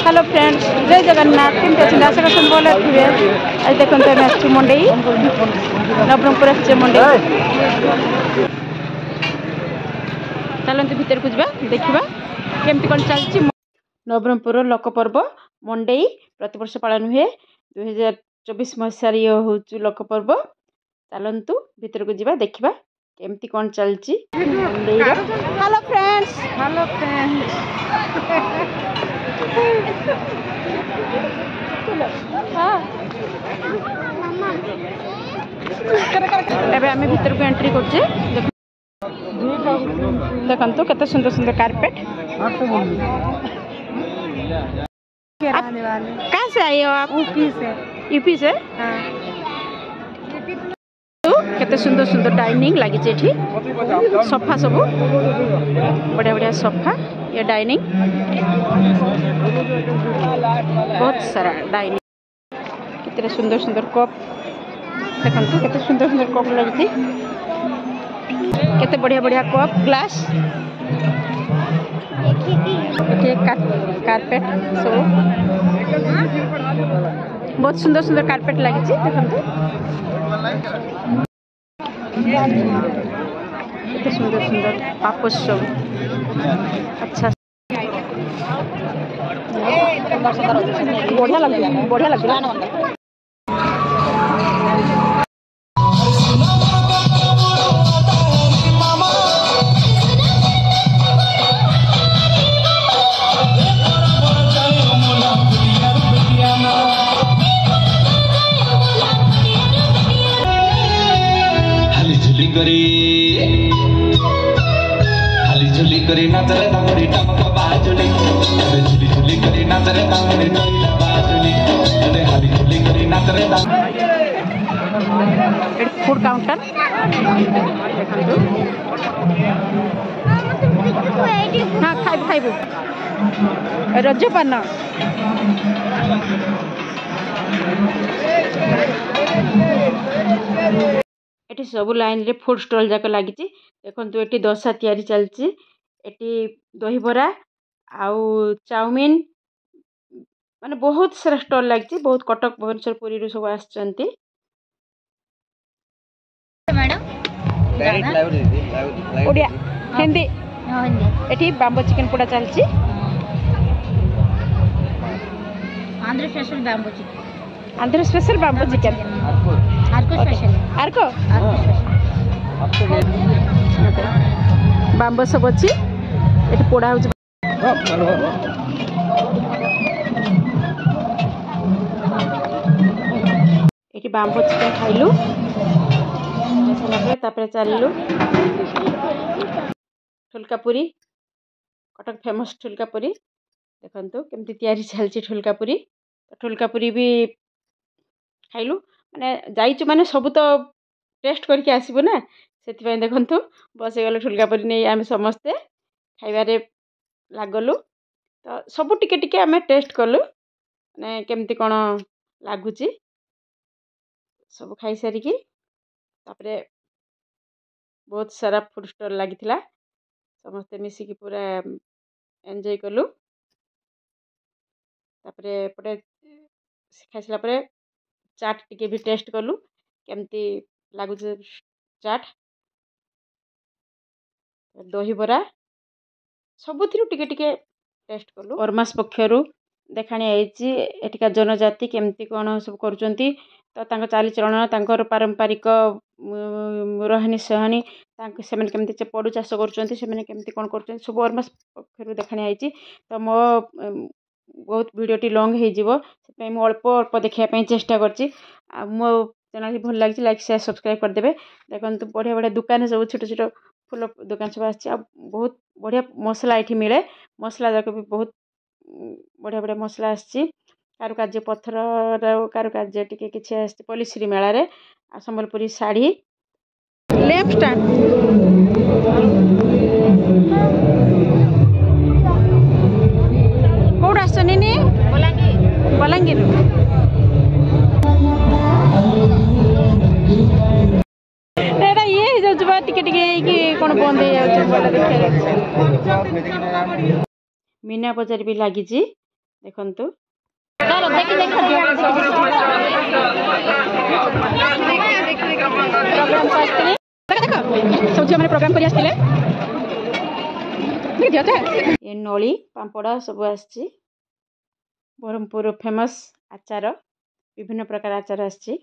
Hello friends, जय जगन्नाथ। केमती अच्छे आशा कर भल थे। आज देखते आम आसू मंडई नवरंगपुर आस मंडई। चलते भीतर को जा देखा केमती कौन चलती। नवरंगपुर लोकपर्व मंडई प्रतिवर्ष पालन हुए। 2024 मसीह ये हूँ लोकपर्व। चलतु भीतर को जा देखा केमती कौन चलती। Hello friends, hello friends. एबे आमे भीतर को एंट्री करछे। देखंतु केते सुंदर सुंदर कारपेट। कहाँ से आए हो आप? यूपी से। यूपी से? हाँ। केते सुंदर सुंदर डाइनिंग लगी एठी। सोफा सब बढ़िया बढ़िया सोफा। ये डाइनिंग बहुत सारा डाइनिंग। कितने सुंदर सुंदर कप देखंतु केते सुंदर सुंदर कप लगी। केते बढ़िया बढ़िया कप ग्लास। कारपेट सब बहुत सुंदर सुंदर कारपेट लगी। देखंतु केते सुंदर सुंदर पापोश सब। अच्छा बढ़िया लग बढ़िया लग। झुली करी नाचरे तांगड़ी टमक बाजुली। झुली झुली करी नाचरे तांगड़ी टोइला बाजुली। अरे हाली झुली करी नाचरे तांगड़ी। फूड काउंटर हाँ खाइबू खाइबू रज पान। एटी सब लाइन रे फूड स्टॉल जाक लगी। देखो ये दोसा तैयारी चलती। दही बरा आउ चाउमीन माने बहुत सारा स्टॉल लगी। बहुत कटक भुवनेश्वर पुरी रू सब आसचंती। ओडिया हिंदी एटी बाम्बो चिकन पोड़ा चलती। Andhra special bamboo chicken. Andhra special bamboo chicken. Araku special. Araku bamboo सब अच्छी। ये पोड़ा हो ये बाम्बो चिकन खाइलु। चलू ठुलकापुरी कटक फेमस ठुलकापुरी। देखो केमती तैयारी चलती ठुलकापुरी। ठुलकापुरी भी खाइलु माने जाइचु माने सब तो टेस्ट करके आसबु ना। से देखु बस गलु ठुलकापुरी नहीं आम समस्ते खाइबारे लागलु। तो सब टिके टिके आम टेस्ट कलु माने केमती कौन लगुच सब खाई सारिकी। तापरे बहुत सारा फूड स्टॉल लगी समस्ते मिसिकी पूरा एंजॉय कलु। तापरे पटे खाई सारा परे चाट टिके भी टेस्ट कलु केमती लगुच चाट दही बरा सबुथिरु टिके टिके टेस्ट कलु। ओरमास पक्षरु देखाणी आईची एटिका जनजाति केमती कौन सब करुचंती। तो तांको चालीचलन तांकर पारंपरिक रहनी सहनी से केमती पड़ू चाष करमती कौन कर सब ओरमास पक्षरु देखाणी आईची। तो मो बहुत वीडियोटी लॉन्ग हो मु अल्प अल्प देखापी चेष्टा करची। मो चैनल भल लगी लाइक शेयर सब्सक्राइब करदे। देखो बढ़िया बढ़िया दुकान सब छोट छोट फूल दुकान सब आ बहुत बढ़िया मसला ये मिले। मसला जाक भी बहुत बढ़िया बढ़िया मसला आसी। कारुकार्य पत्थर कारुकार्य टिके किछि आछि पल्लीश्री मेला रे संबलपुरी साड़ी लेफ्ट कौट आसनी बलांगीर एटा ये हो जाउछ टिके टिके कौन बंद हो जाउछ मीना बजार भी लगी देखु प्रोग्राम कर नली पांपड़ सब आसची ब्रह्मपुर फेमस आचार विभिन्न प्रकार आचार आसची।